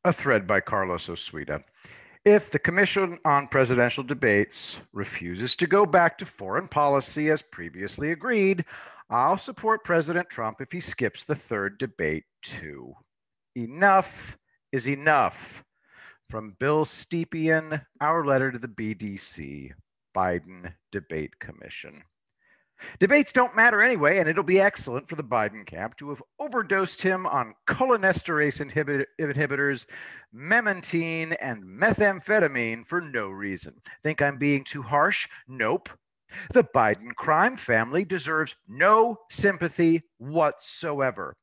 A thread by Carlos Osuita. If the Commission on Presidential Debates refuses to go back to foreign policy as previously agreed, I'll support President Trump if he skips the third debate too. Enough is enough. From Bill Stepien, our letter to the BDC, Biden Debate Commission. Debates don't matter anyway, and it'll be excellent for the Biden camp to have overdosed him on cholinesterase inhibitors, memantine, and methamphetamine for no reason. Think I'm being too harsh? Nope. The Biden crime family deserves no sympathy whatsoever.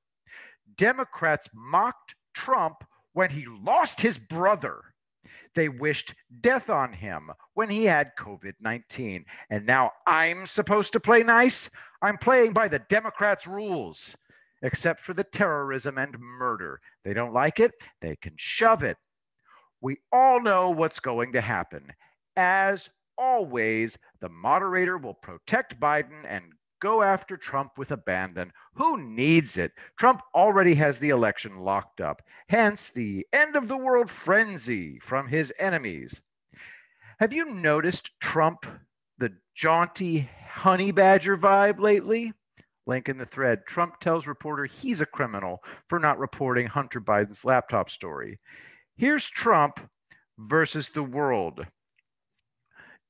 Democrats mocked Trump when he lost his brother. They wished death on him when he had COVID-19. And now I'm supposed to play nice? I'm playing by the Democrats' rules, except for the terrorism and murder. They don't like it, they can shove it. We all know what's going to happen. As always, the moderator will protect Biden and go after Trump with abandon. Who needs it? Trump already has the election locked up. Hence, the end of the world frenzy from his enemies. Have you noticed Trump, the jaunty honey badger vibe lately? Link in the thread. Trump tells reporter he's a criminal for not reporting Hunter Biden's laptop story. Here's Trump versus the world.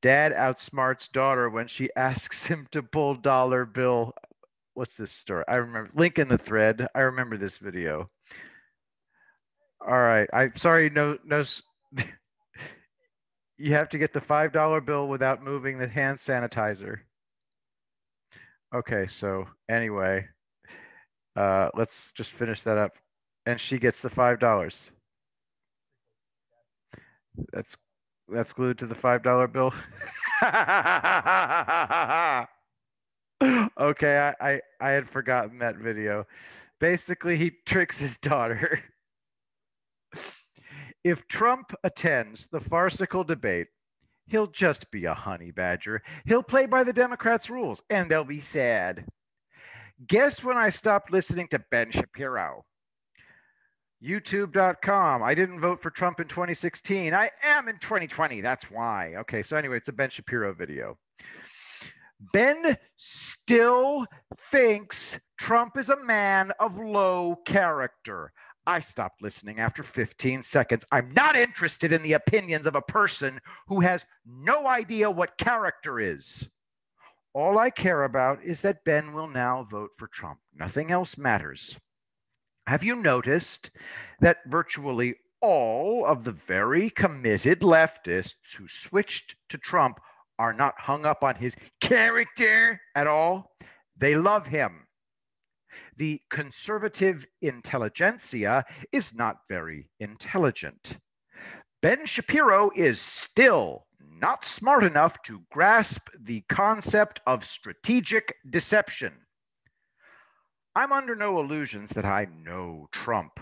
Dad outsmarts daughter when she asks him to pull dollar bill. What's this story? I remember. Link in the thread. I remember this video. All right. I'm sorry. No. You have to get the $5 bill without moving the hand sanitizer. Okay. So anyway, let's just finish that up. And she gets the $5. That's glued to the $5 bill. Okay, I had forgotten that video. Basically, he tricks his daughter. If Trump attends the farcical debate, he'll just be a honey badger. He'll play by the Democrats' rules, and they'll be sad. Guess when I stopped listening to Ben Shapiro? YouTube.com. I didn't vote for Trump in 2016. I am in 2020. That's why. Okay, so anyway, it's a Ben Shapiro video. Ben still thinks Trump is a man of low character. I stopped listening after 15 seconds. I'm not interested in the opinions of a person who has no idea what character is. All I care about is that Ben will now vote for Trump. Nothing else matters. Have you noticed that virtually all of the very committed leftists who switched to Trump are not hung up on his character at all? They love him. The conservative intelligentsia is not very intelligent. Ben Shapiro is still not smart enough to grasp the concept of strategic deception. I'm under no illusions that I know Trump.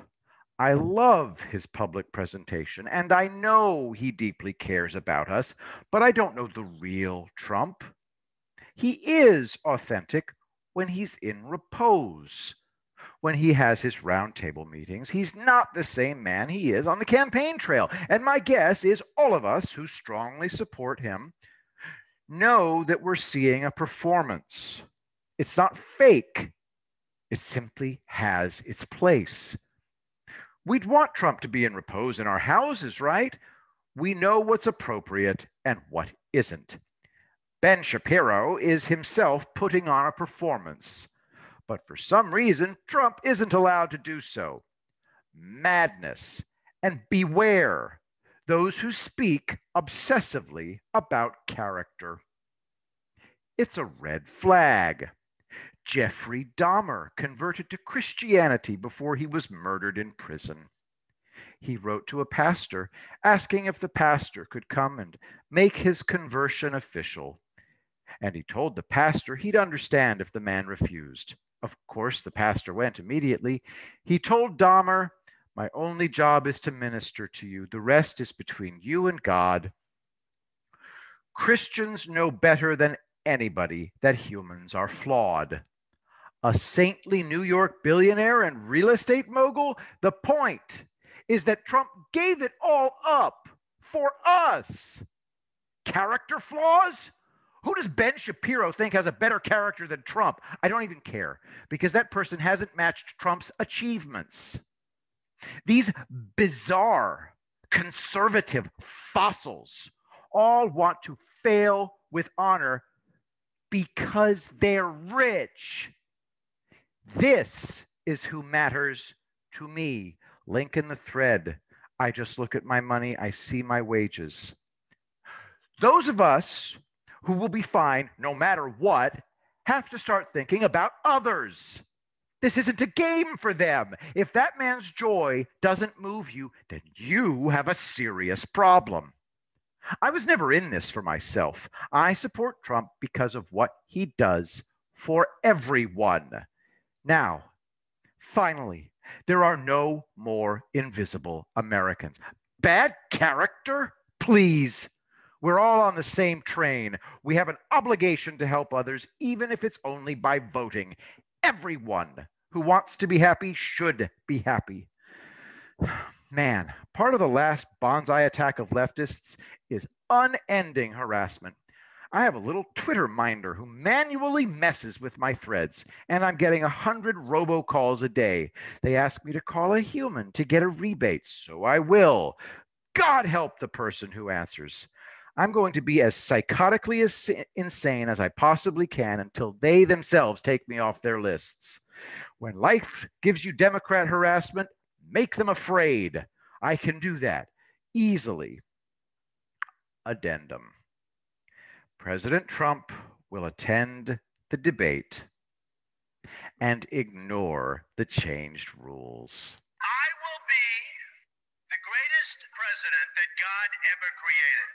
I love his public presentation, and I know he deeply cares about us, but I don't know the real Trump. He is authentic when he's in repose. When he has his roundtable meetings, he's not the same man he is on the campaign trail. And my guess is all of us who strongly support him know that we're seeing a performance. It's not fake. It simply has its place. We'd want Trump to be in repose in our houses, right? We know what's appropriate and what isn't. Ben Shapiro is himself putting on a performance. But for some reason, Trump isn't allowed to do so. Madness. And beware those who speak obsessively about character. It's a red flag. Jeffrey Dahmer converted to Christianity before he was murdered in prison. He wrote to a pastor asking if the pastor could come and make his conversion official. And he told the pastor he'd understand if the man refused. Of course, the pastor went immediately. He told Dahmer, "My only job is to minister to you. The rest is between you and God." Christians know better than anybody that humans are flawed. A saintly New York billionaire and real estate mogul? The point is that Trump gave it all up for us. Character flaws? Who does Ben Shapiro think has a better character than Trump? I don't even care, because that person hasn't matched Trump's achievements. These bizarre, conservative fossils all want to fail with honor because they're rich. This is who matters to me. Link in the thread. I just look at my money, I see my wages. Those of us who will be fine no matter what have to start thinking about others. This isn't a game for them. If that man's joy doesn't move you, then you have a serious problem. I was never in this for myself. I support Trump because of what he does for everyone. Now, finally, there are no more invisible Americans. Bad character? Please. We're all on the same train. We have an obligation to help others, even if it's only by voting. Everyone who wants to be happy should be happy. Man, part of the last bonsai attack of leftists is unending harassment. I have a little Twitter minder who manually messes with my threads, and I'm getting 100 robocalls a day. They ask me to call a human to get a rebate, so I will. God help the person who answers. I'm going to be as psychotically insane as I possibly can until they themselves take me off their lists. When life gives you Democrat harassment, make them afraid. I can do that easily. Addendum. President Trump will attend the debate and ignore the changed rules. I will be the greatest president that God ever created.